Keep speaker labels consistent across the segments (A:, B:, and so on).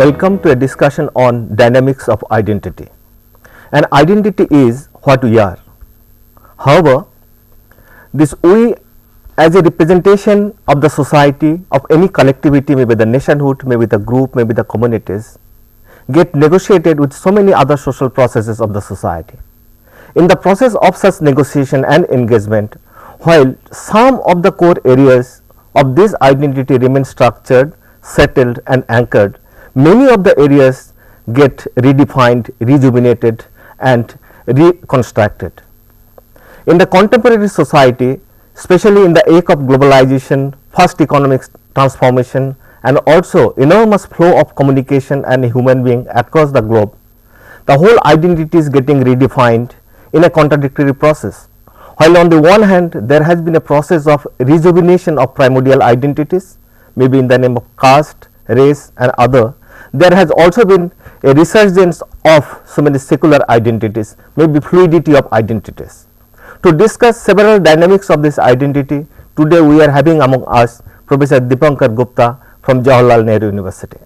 A: Welcome to a discussion on dynamics of identity. And identity is what we are. However, this we as a representation of the society, of any collectivity, maybe the nationhood, maybe the group, maybe the communities, get negotiated with so many other social processes of the society. In the process of such negotiation and engagement, while some of the core areas of this identity remain structured, settled and anchored, many of the areas get redefined, rejuvenated and reconstructed. In the contemporary society, especially in the age of globalization, fast economic transformation and also enormous flow of communication and human being across the globe, the whole identity is getting redefined in a contradictory process. While on the one hand there has been a process of rejuvenation of primordial identities, maybe in the name of caste, race and other, there has also been a resurgence of so many secular identities, maybe fluidity of identities. To discuss several dynamics of this identity, today we are having among us Professor Dipankar Gupta from Jawaharlal Nehru University.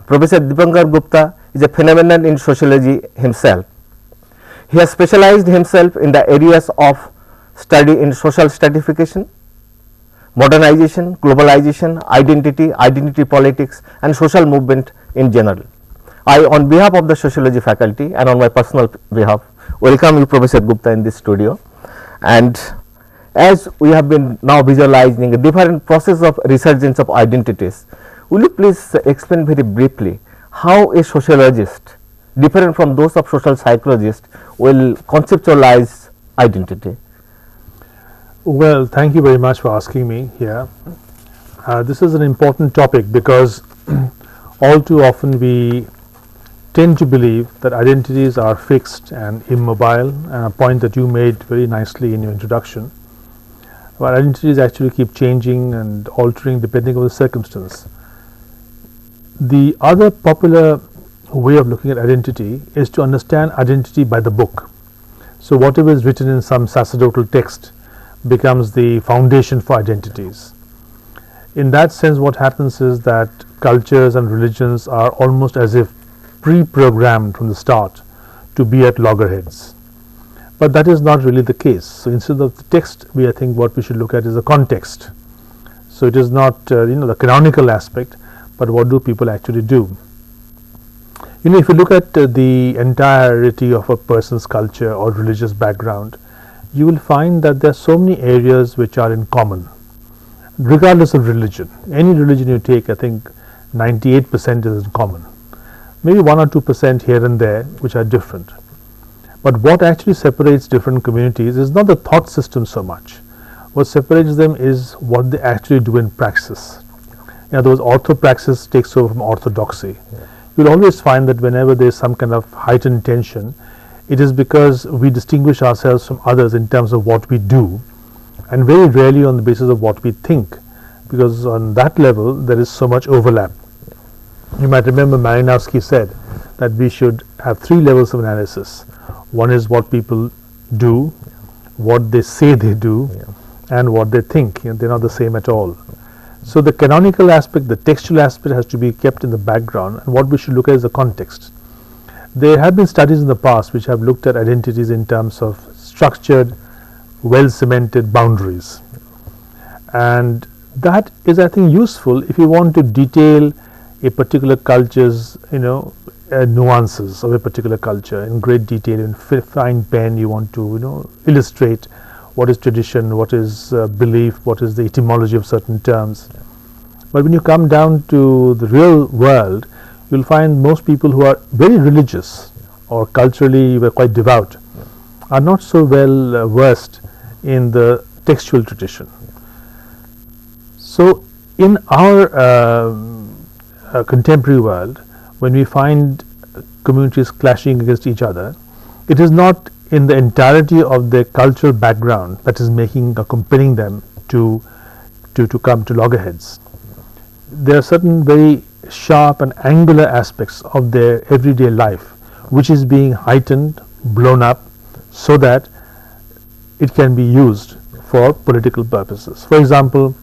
A: Professor Dipankar Gupta is a phenomenon in sociology himself. He has specialized himself in the areas of study in social stratification, modernization, globalization, identity politics and social movement in general. I, on behalf of the sociology faculty and on my personal behalf, welcome you Professor Gupta in this studio. And as we have been now visualizing a different process of resurgence of identities, will you please explain very briefly how a sociologist, different from those of social psychologists, will conceptualize identity?
B: Well, thank you very much for asking me here. This is an important topic because all too often we tend to believe that identities are fixed and immobile, and a point that you made very nicely in your introduction. But identities actually keep changing and altering depending on the circumstance. The other popular way of looking at identity is to understand identity by the book. So whatever is written in some sacerdotal text becomes the foundation for identities. In that sense, what happens is that cultures and religions are almost as if pre-programmed from the start to be at loggerheads. But that is not really the case. So instead of the text, I think what we should look at is the context. So it is not the canonical aspect, but what do people actually do? If you look at the entirety of a person's culture or religious background, you will find that there are so many areas which are in common, regardless of religion. Any religion you take, I think 98% is in common. Maybe 1 or 2% here and there which are different. But what actually separates different communities is not the thought system so much. What separates them is what they actually do in praxis. In other words, orthopraxis takes over from orthodoxy. You will always find that whenever there is some kind of heightened tension, it is because we distinguish ourselves from others in terms of what we do, and very rarely on the basis of what we think, because on that level there is so much overlap. You might remember Malinowski said that we should have 3 levels of analysis. One is what people do, what they say they do, and what they think. They are not the same at all. So the canonical aspect, the textual aspect has to be kept in the background, and what we should look at is the context. There have been studies in the past which have looked at identities in terms of structured, well cemented boundaries, and that is, I think, useful if you want to detail a particular culture's nuances of a particular culture in great detail. In fine pen you want to illustrate what is tradition, what is belief, what is the etymology of certain terms. But when you come down to the real world, you will find most people who are very religious or culturally quite devout are not so well versed in the textual tradition. So in our contemporary world, when we find communities clashing against each other, it is not in the entirety of their cultural background that is making or compelling them to come to loggerheads. There are certain very sharp and angular aspects of their everyday life which is being heightened, blown up, so that it can be used for political purposes. For example,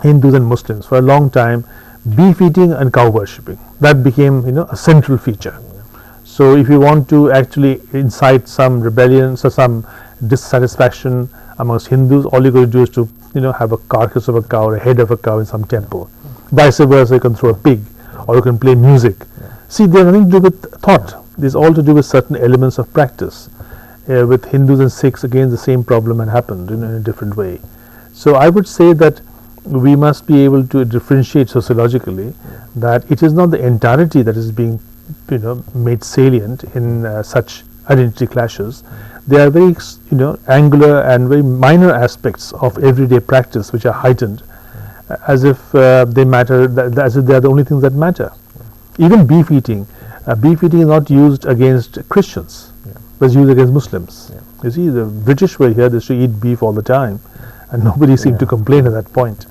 B: Hindus and Muslims for a long time beef eating and cow worshipping. That became a central feature. So if you want to actually incite some rebellion, so some dissatisfaction amongst Hindus, all you got to do is to have a carcass of a cow or a head of a cow in some temple. Vice versa, you can throw a pig, or you can play music. See, they have nothing to do with thought. This is all to do with certain elements of practice. With Hindus and Sikhs, again the same problem had happened in a different way. So I would say that we must be able to differentiate sociologically that it is not the entirety that is being made salient in such identity clashes. There are very angular and very minor aspects of everyday practice which are heightened, as if they matter, as if they are the only things that matter. Even beef eating is not used against Christians, but it's used against Muslims. You see, the British were here, they used to eat beef all the time, and nobody seemed to complain at that point.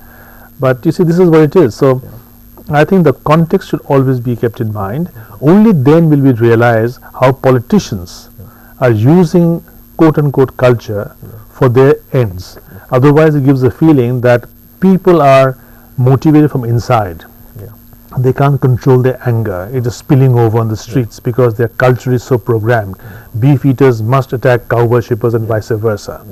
B: But you see, this is what it is. So I think the context should always be kept in mind. Only then will we realize how politicians are using quote unquote culture for their ends. Otherwise, it gives a feeling that people are motivated from inside. They can't control their anger. It is spilling over on the streets because their culture is so programmed. Beef eaters must attack cow worshippers and vice versa.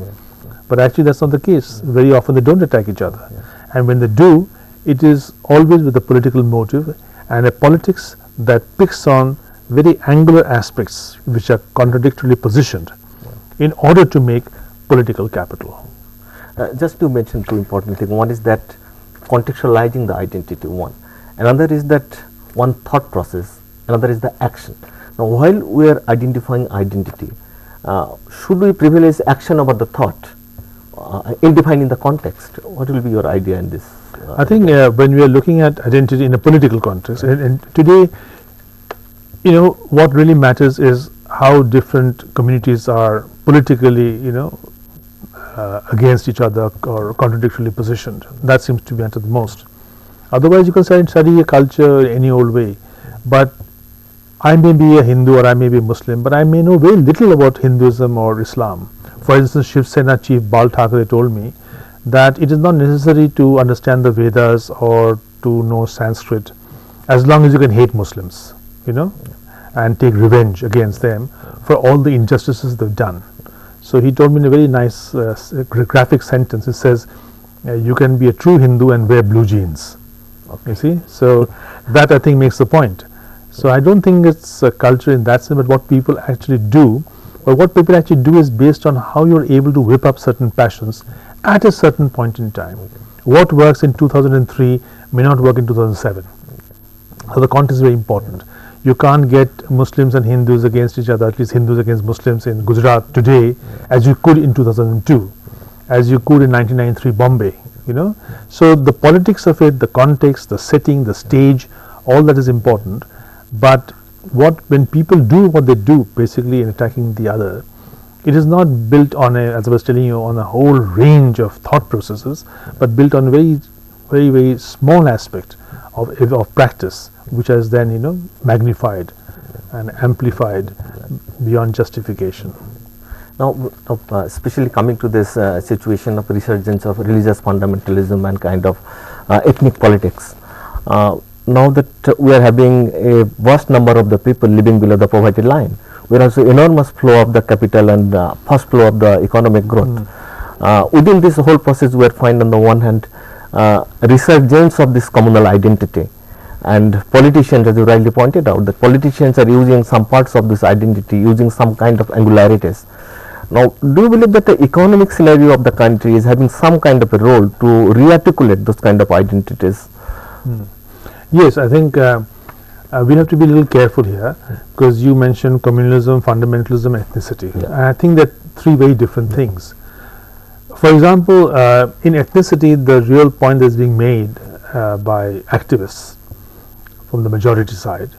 B: But actually that's not the case. Very often they don't attack each other. And when they do, it is always with a political motive and a politics that picks on very angular aspects which are contradictorily positioned in order to make political capital.
A: Just to mention two important things. One is that contextualizing the identity, one. Another is that one thought process, another is the action. Now, while we are identifying identity, should we privilege action over the thought in defining the context? What will be your idea in this?
B: I think when we are looking at identity in a political context, and today, what really matters is how different communities are politically, against each other or contradictorily positioned. That seems to matter the most. Otherwise, you can study a culture any old way, but I may be a Hindu or I may be a Muslim, but I may know very little about Hinduism or Islam. For instance, Shiv Sena chief Bal Thackeray told me that it is not necessary to understand the Vedas or to know Sanskrit as long as you can hate Muslims, and take revenge against them for all the injustices they've done. So he told me in a very nice graphic sentence. It says, you can be a true Hindu and wear blue jeans. You see, so that I think makes the point. So I don't think it's a culture in that sense, but what people actually do, or what people actually do is based on how you're able to whip up certain passions at a certain point in time. What works in 2003 may not work in 2007. So the context is very important. You can't get Muslims and Hindus against each other, at least Hindus against Muslims in Gujarat today, as you could in 2002, as you could in 1993 Bombay. So the politics of it, the context, the setting, the stage, all that is important. But when people do what they do, basically in attacking the other, it is not built on as I was telling you, on a whole range of thought processes, but built on a very, very, very small aspect of practice, which is then magnified and amplified beyond justification.
A: Now, especially coming to this situation of resurgence of religious fundamentalism and kind of ethnic politics, now that we are having a vast number of the people living below the poverty line, we have also enormous flow of the capital and fast flow of the economic growth. Within this whole process, we are finding on the one hand resurgence of this communal identity, and politicians, as you rightly pointed out, that politicians are using some parts of this identity, using some kind of angularities. Now, do you believe that the economic scenario of the country is having some kind of a role to rearticulate those kind of identities?
B: Yes, I think we have to be a little careful here, because you mentioned communalism, fundamentalism, ethnicity. I think that three very different things. For example, in ethnicity, the real point that is being made by activists from the majority side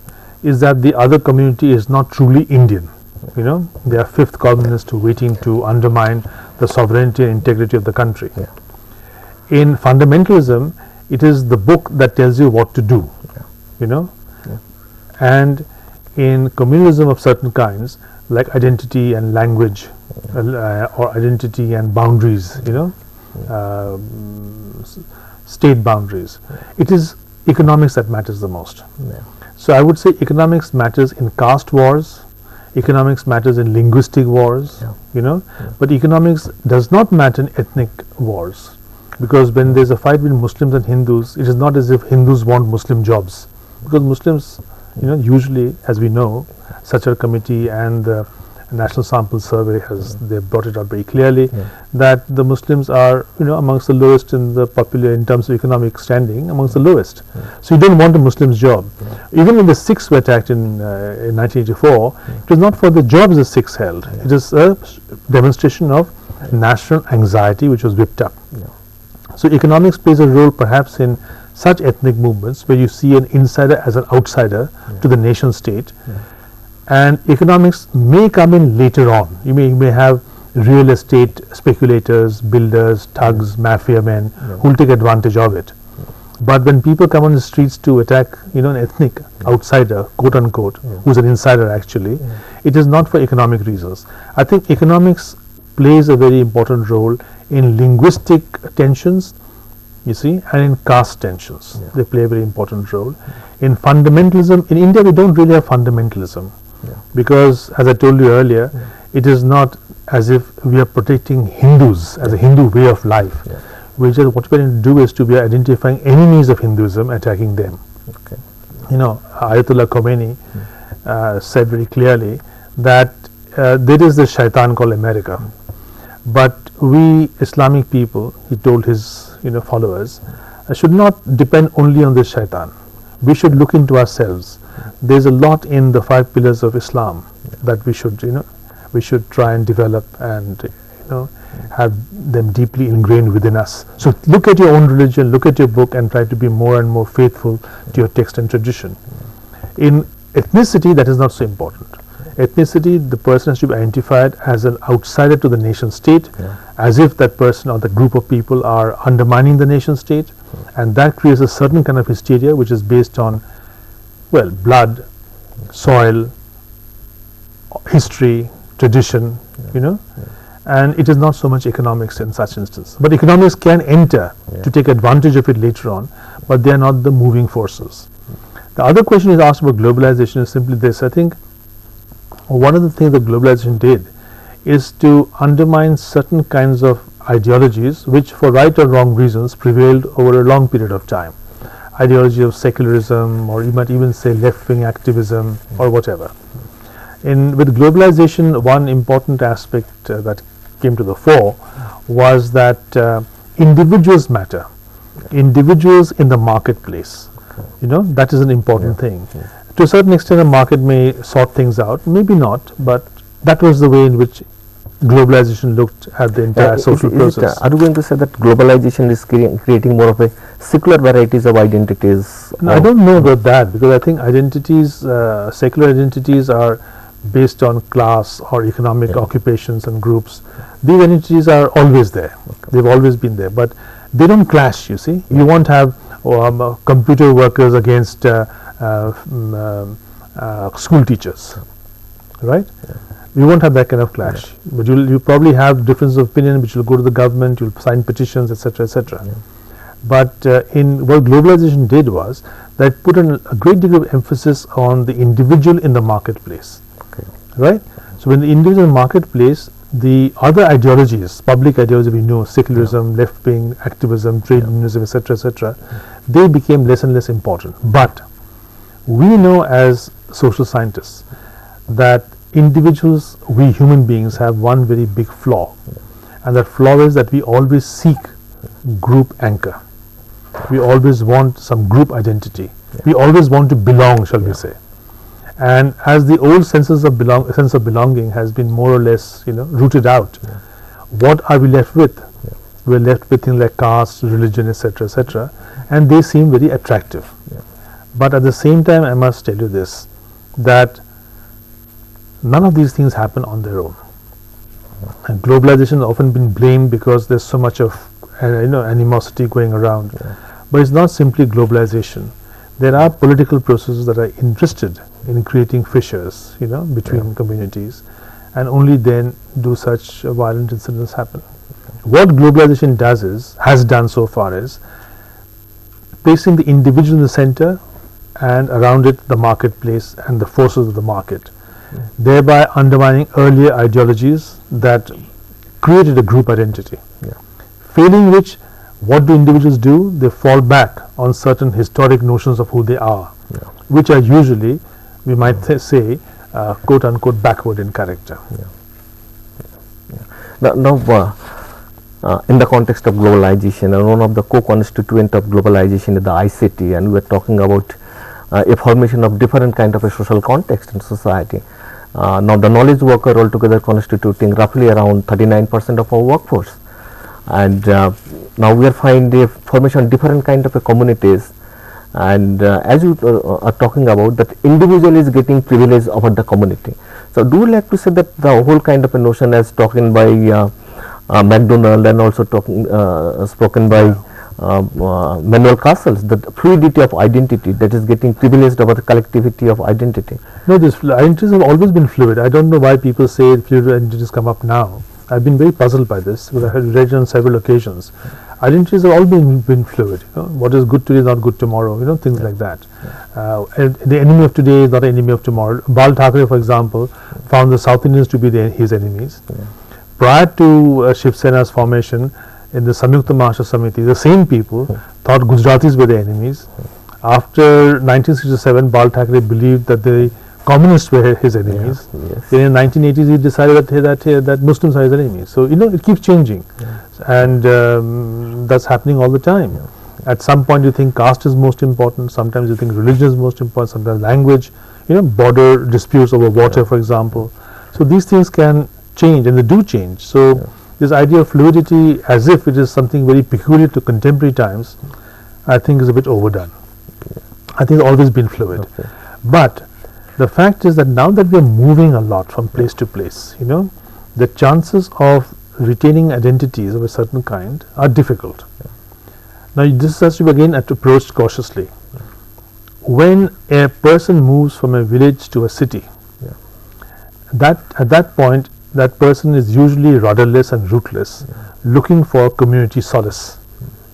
B: is that the other community is not truly Indian. They are fifth colonists waiting to undermine the sovereignty and integrity of the country. In fundamentalism, it is the book that tells you what to do, and in communalism of certain kinds, like identity and language, or identity and boundaries, state boundaries, it is economics that matters the most.
A: Yeah.
B: So I would say economics matters in caste wars, economics matters in linguistic wars,
A: Yeah.
B: but economics does not matter in ethnic wars, because when there's a fight between Muslims and Hindus, it is not as if Hindus want Muslim jobs, because Muslims, usually, as we know, Sachar Committee and the National Sample Survey they brought it out very clearly, that the Muslims are amongst the lowest in terms of economic standing, amongst the lowest. So you don't want a Muslim's job. Even when the Sikhs were attacked in 1984, it was not for the jobs the Sikhs held. It is a demonstration of national anxiety which was whipped up. So economics plays a role perhaps in such ethnic movements where you see an insider as an outsider to the nation state. And economics may come in later on. You may have real estate speculators, builders, thugs, mafia men who will take advantage of it. But when people come on the streets to attack, an ethnic outsider, quote unquote, who's an insider actually, it is not for economic reasons. I think economics plays a very important role in linguistic tensions, you see, and in caste tensions. They play a very important role. In fundamentalism, in India we don't really have fundamentalism. Because, as I told you earlier, it is not as if we are protecting Hindus as a Hindu way of life. What we are going to do is we are identifying enemies of Hinduism, attacking them.
A: Okay.
B: Ayatollah Khomeini said very clearly that there is this shaitan called America, but we Islamic people, he told his followers, should not depend only on this shaitan. We should look into ourselves. There's a lot in the 5 pillars of Islam that we should try and develop and have them deeply ingrained within us. So look at your own religion, look at your book, and try to be more and more faithful to your text and tradition. In ethnicity, that is not so important. Ethnicity, the person has to be identified as an outsider to the nation state, as if that person or the group of people are undermining the nation state, and that creates a certain kind of hysteria which is based on blood, soil, history, tradition, and it is not so much economics in such instance. But economics can enter to take advantage of it later on, but they are not the moving forces. The other question is asked about globalization is simply this. I think one of the things that globalization did is to undermine certain kinds of ideologies which, for right or wrong reasons, prevailed over a long period of time. Ideology of secularism, or you might even say left-wing activism, or whatever. With globalization, one important aspect that came to the fore was that individuals matter. Individuals in the marketplace, that is an important thing. To a certain extent, a market may sort things out, maybe not, but that was the way in which globalization looked at the entire social process.
A: Are you going to say that globalization is creating more of a secular varieties of identities?
B: No, I don't know about that, because I think identities, secular identities are based on class or economic occupations and groups. These identities are always there. They've always been there, but they don't clash, you see. You won't have computer workers against school teachers, right? We won't have that kind of clash, but you probably have difference of opinion which will go to the government, you'll sign petitions, etc., etc. But in what globalization did was that it put a great degree of emphasis on the individual in the marketplace, right? So when the individual marketplace, the other ideologies, public ideologies we know, secularism, left-wing activism, trade unionism, etc., etc., they became less and less important. But we know as social scientists that individuals, we human beings, have one very big flaw, and that flaw is that we always seek group anchor. We always want some group identity. We always want to belong, shall we say. And as the old sense of belonging has been more or less rooted out, what are we left with? We are left with things like caste, religion, etc., etc., and they seem very attractive. But at the same time, I must tell you this, that none of these things happen on their own. And globalization has often been blamed because there's so much of animosity going around. But it's not simply globalization. There are political processes that are interested in creating fissures, between communities, and only then do such violent incidents happen. What globalization has done so far is placing the individual in the center, and around it the marketplace and the forces of the market, thereby undermining earlier ideologies that created a group identity. Failing which, what do individuals do? They fall back on certain historic notions of who they are, which are usually, we might say, quote unquote, backward in character.
A: Now, in the context of globalization, and one of the co-constituent of globalization is the ICT, and we are talking about a formation of different kind of a social context in society. Now, the knowledge worker altogether constituting roughly around 39% of our workforce, and now we are finding a formation of different kind of a communities, and as you are talking about that individual is getting privilege over the community. So, do you like to say that the whole kind of a notion as talking by MacDonald and also spoken by Manuel Castles, the fluidity of identity that is getting privileged over the collectivity of identity?
B: No, these identities have always been fluid. I don't know why people say fluid identities come up now. I've been very puzzled by this, because I have read it on several occasions. Identities have all been fluid. What is good today is not good tomorrow. Things like that. And the enemy of today is not an enemy of tomorrow. Bal Thackeray, for example, found the South Indians to be his enemies. Prior to Shiv Sena's formation in the Samyukta Mahastra Samiti, the same people thought Gujaratis were the enemies. After 1967, Bal Thackeray believed that the communists were his enemies. Then in 1980s, he decided that Muslims are his enemies. So it keeps changing, and that's happening all the time. At some point, you think caste is most important. Sometimes you think religion is most important. Sometimes language. Border disputes over water, for example. So these things can change, and they do change. So this idea of fluidity, as if it is something very peculiar to contemporary times, I think is a bit overdone. I think it's always been fluid. But the fact is that now that we are moving a lot from place to place, the chances of retaining identities of a certain kind are difficult. Now, this has to be again approached cautiously. When a person moves from a village to a city, at that point, that person is usually rudderless and rootless, looking for community solace,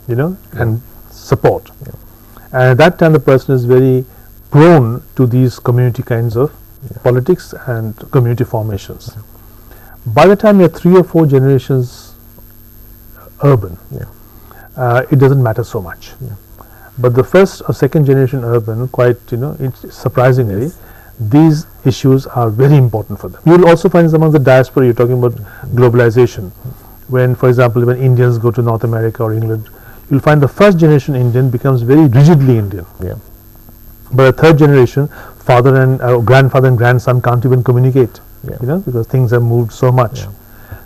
B: and support. And at that time, the person is very prone to these community kinds of politics and community formations. By the time you are 3 or 4 generations urban, it doesn't matter so much. But the first or second generation urban, quite surprisingly, these issues are very important for them. You will also find among the diaspora, you're talking about globalization. When, for example, when Indians go to North America or England, you'll find the first generation Indian becomes very rigidly Indian. But a third generation, father and grandfather and grandson can't even communicate, because things have moved so much.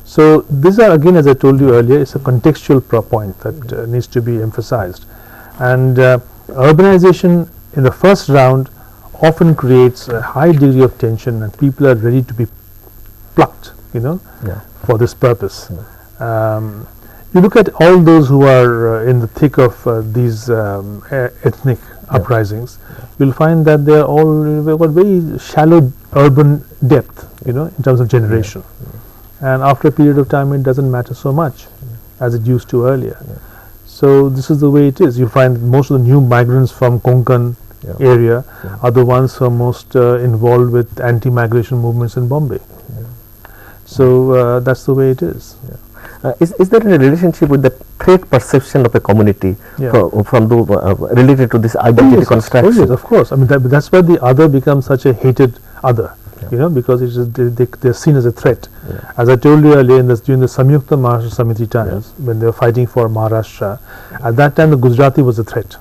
B: So these are, again, as I told you earlier, it's a contextual point that needs to be emphasized. And urbanization in the first round often creates a high degree of tension, and people are ready to be plucked, for this purpose. You look at all those who are in the thick of these ethnic uprisings, you'll find that they are all got very shallow urban depth, in terms of generation. And after a period of time, it doesn't matter so much as it used to earlier. So this is the way it is. You find most of the new migrants from Konkan area are the ones who are most involved with anti-migration movements in Bombay. So that's the way it is.
A: Is there a relationship with the threat perception of a community from the related to this identity construction?
B: Yes, of course. I mean, that's why the other becomes such a hated other, because it is they're seen as a threat. As I told you earlier, during the Samyukta Mahastra Samiti times, when they were fighting for Maharashtra, at that time the Gujarati was a threat.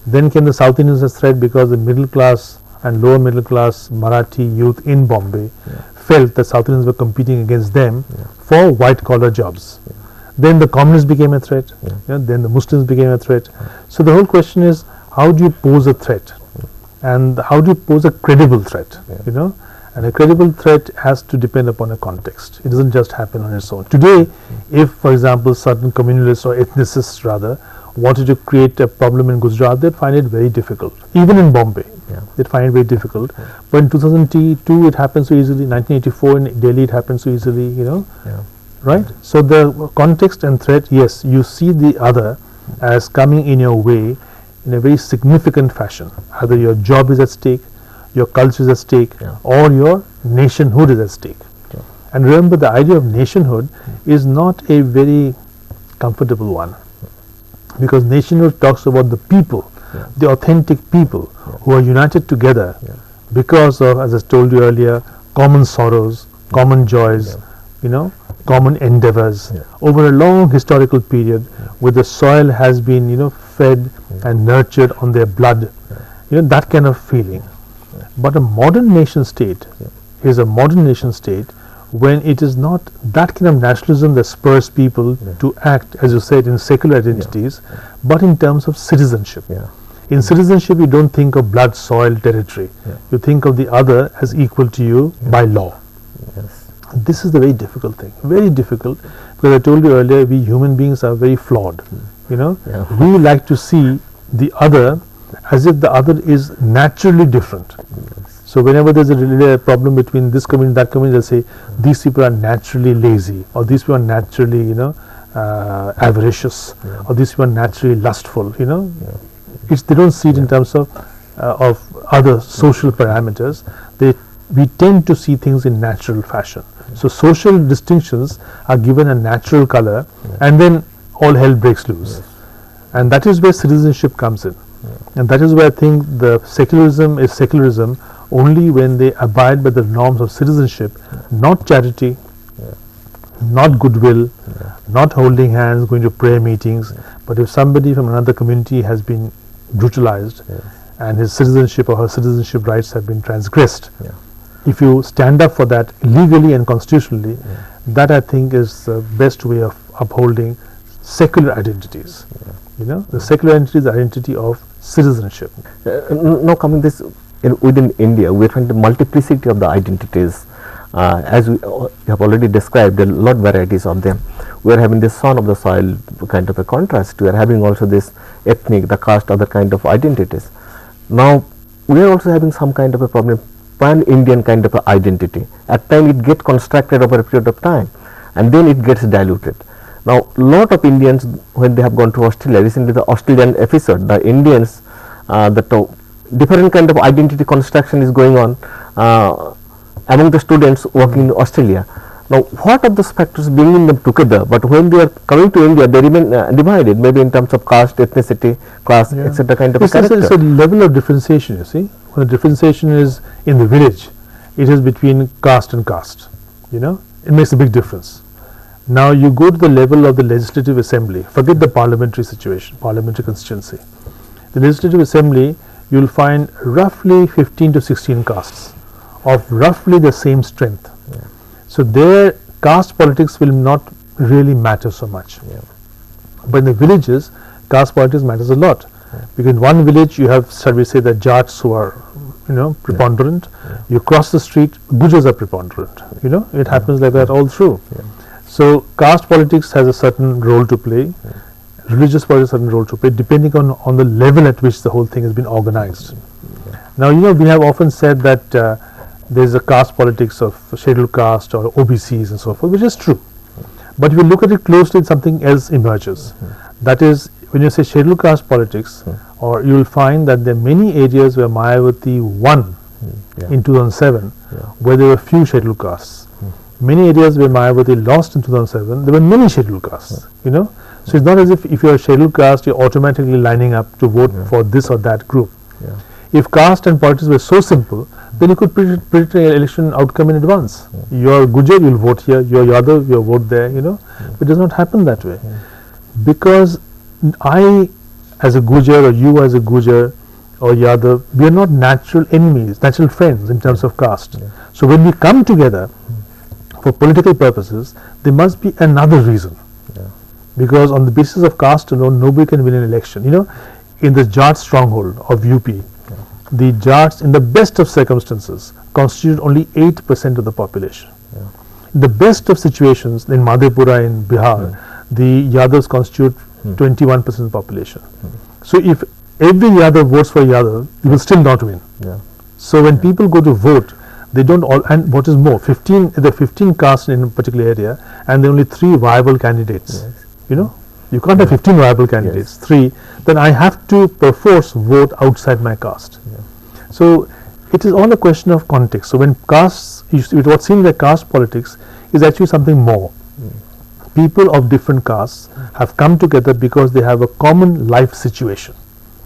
B: Then came the South Indians as threat, because the middle class and lower middle class Marathi youth in Bombay felt that South Indians were competing against them for white collar jobs. Then the communists became a threat, then the Muslims became a threat. So the whole question is, how do you pose a threat, and how do you pose a credible threat? And a credible threat has to depend upon a context. It doesn't just happen on its own. Today, if, for example, certain communalists or ethnicists rather wanted to create a problem in Gujarat, they'd find it very difficult. Even in Bombay, they'd find it very difficult. But in 2002, it happened so easily. 1984 in Delhi, it happened so easily. Right? So the context and threat, yes, you see the other as coming in your way in a very significant fashion. Either your job is at stake, your culture is at stake, or your nationhood is at stake. And remember, the idea of nationhood is not a very comfortable one, because nationhood talks about the people, the authentic people who are united together because of, as I told you earlier, common sorrows, common joys, common endeavors over a long historical period, where the soil has been fed and nurtured on their blood, that kind of feeling. But a modern nation state is a modern nation state when it is not that kind of nationalism that spurs people to act, as you said, in secular identities, but in terms of citizenship. In citizenship, you don't think of blood, soil, territory. You think of the other as equal to you by law. This is the very difficult thing, very difficult, because I told you earlier, we human beings are very flawed. We like to see the other as if the other is naturally different. So whenever there's a problem between this community and that community, they'll say these people are naturally lazy, or these people are naturally avaricious, or these people are naturally lustful. They don't see it in terms of other social parameters. We tend to see things in natural fashion. So social distinctions are given a natural color, and then all hell breaks loose. And that is where citizenship comes in. And that is where I think the secularism is secularism only when they abide by the norms of citizenship, not charity, not goodwill, not holding hands, going to prayer meetings. But if somebody from another community has been brutalized and his citizenship or her citizenship rights have been transgressed, if you stand up for that legally and constitutionally, that I think is the best way of upholding secular identities. The secular identity is the identity of citizenship.
A: Now coming this within India, we find the multiplicity of the identities. As we have already described, there are a lot of varieties of them. We are having this son of the soil kind of a contrast. We are having also this ethnic, the caste, other kind of identities. Now we are also having some kind of a problem, pan-Indian kind of a identity. At times it gets constructed over a period of time, and then it gets diluted. Now lot of Indians, when they have gone to Australia, recently the Australian episode, the Indians, different kind of identity construction is going on among the students working in Australia. Now what are those factors bringing them together, but when they are coming to India, they remain divided, maybe in terms of caste, ethnicity, class, etc. kind of a character.
B: It's a level of differentiation, you see. When the differentiation is in the village, it is between caste and caste. It makes a big difference. Now you go to the level of the legislative assembly, forget the parliamentary situation, parliamentary constituency. The legislative assembly, you will find roughly 15 to 16 castes of roughly the same strength. So their caste politics will not really matter so much. But in the villages, caste politics matters a lot. Because in one village you have, shall we say, the Jats who are preponderant. You cross the street, Gujars are preponderant. It happens like that all through. So caste politics has a certain role to play. Religious politics has a certain role to play, depending on the level at which the whole thing has been organized. Now we have often said that there is a caste politics of scheduled caste or OBCs and so forth, which is true. But if you look at it closely, something else emerges. That is, when you say scheduled caste politics, or you will find that there are many areas where Mayawati won in 2007, where there were few scheduled castes. Many areas where Mayawati lost in 2007, there were many scheduled castes. So it's not as if you are a scheduled caste, you're automatically lining up to vote for this or that group. If caste and politics were so simple, then you could predict an election outcome in advance. You're Gujar, you'll vote here. You're Yadav, you'll vote there. But it does not happen that way, because I, as a Gujar, or you as a Gujar or Yadav, we are not natural enemies, natural friends in terms of caste. So when we come together for political purposes, there must be another reason. Because on the basis of caste alone, nobody can win an election. In the Jat stronghold of UP, the Jats, in the best of circumstances, constitute only 8% of the population. In the best of situations, in Madhepura in Bihar, the Yadavs constitute 21% of the population. So if every Yadav votes for Yadav, you will still not win. So when people go to vote, they don't all, and what is more, there are 15 castes in a particular area, and there are only 3 viable candidates. You you can't have 15 viable candidates, 3, then I have to perforce vote outside my caste. So it is all a question of context. So when castes, what seems like caste politics is actually something more. People of different castes have come together because they have a common life situation.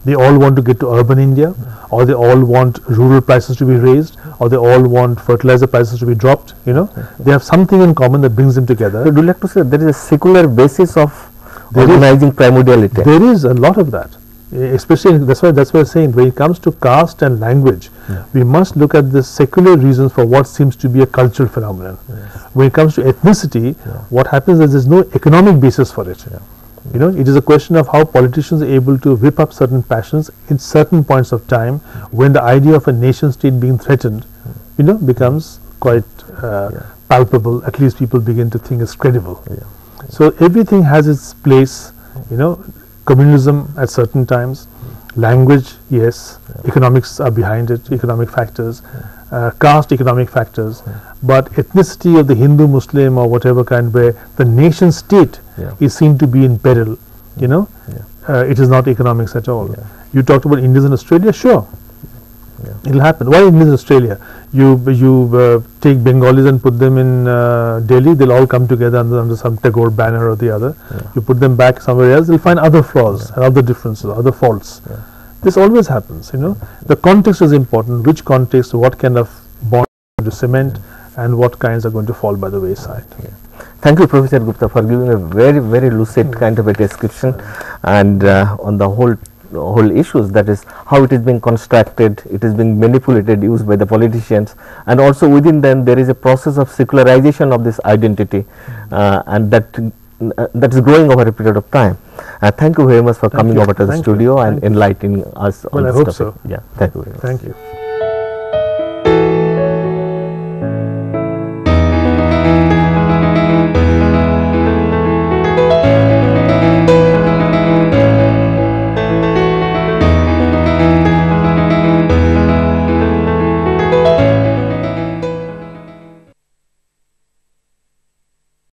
B: They all want to get to urban India, or they all want rural prices to be raised, or they all want fertilizer prices to be dropped. They have something in common that brings them together.
A: So, do you like to say there is a secular basis of organizing primordiality?
B: There is a lot of that, especially that's why I'm saying when it comes to caste and language, we must look at the secular reasons for what seems to be a cultural phenomenon. When it comes to ethnicity, what happens is there is no economic basis for it. It is a question of how politicians are able to whip up certain passions in certain points of time when the idea of a nation state being threatened, becomes quite palpable. At least people begin to think it's credible. So everything has its place. Communalism at certain times, language, yes, economics are behind it, economic factors, caste, economic factors, but ethnicity of the Hindu, Muslim, or whatever kind, where the nation state is seen to be in peril, it is not economics at all. You talked about Indians in Australia, sure, it will happen. Why Indians in Australia? You take Bengalis and put them in Delhi, they'll all come together under some Tagore banner or the other. You put them back somewhere else, they'll find other flaws, and other differences, other faults. This always happens, The context is important. Which context, what kind of bond to cement, and what kinds are going to fall by the wayside.
A: Thank you, Professor Gupta, for giving a very, very lucid kind of a description and on the whole issues, that is how it is being constructed, it is being manipulated, used by the politicians, and also within them there is a process of secularization of this identity, and that is growing over a period of time. Thank you very much for coming over to the studio and enlightening us on this topic.
B: I hope so.
A: Yeah, thank you very much.
B: Thank you.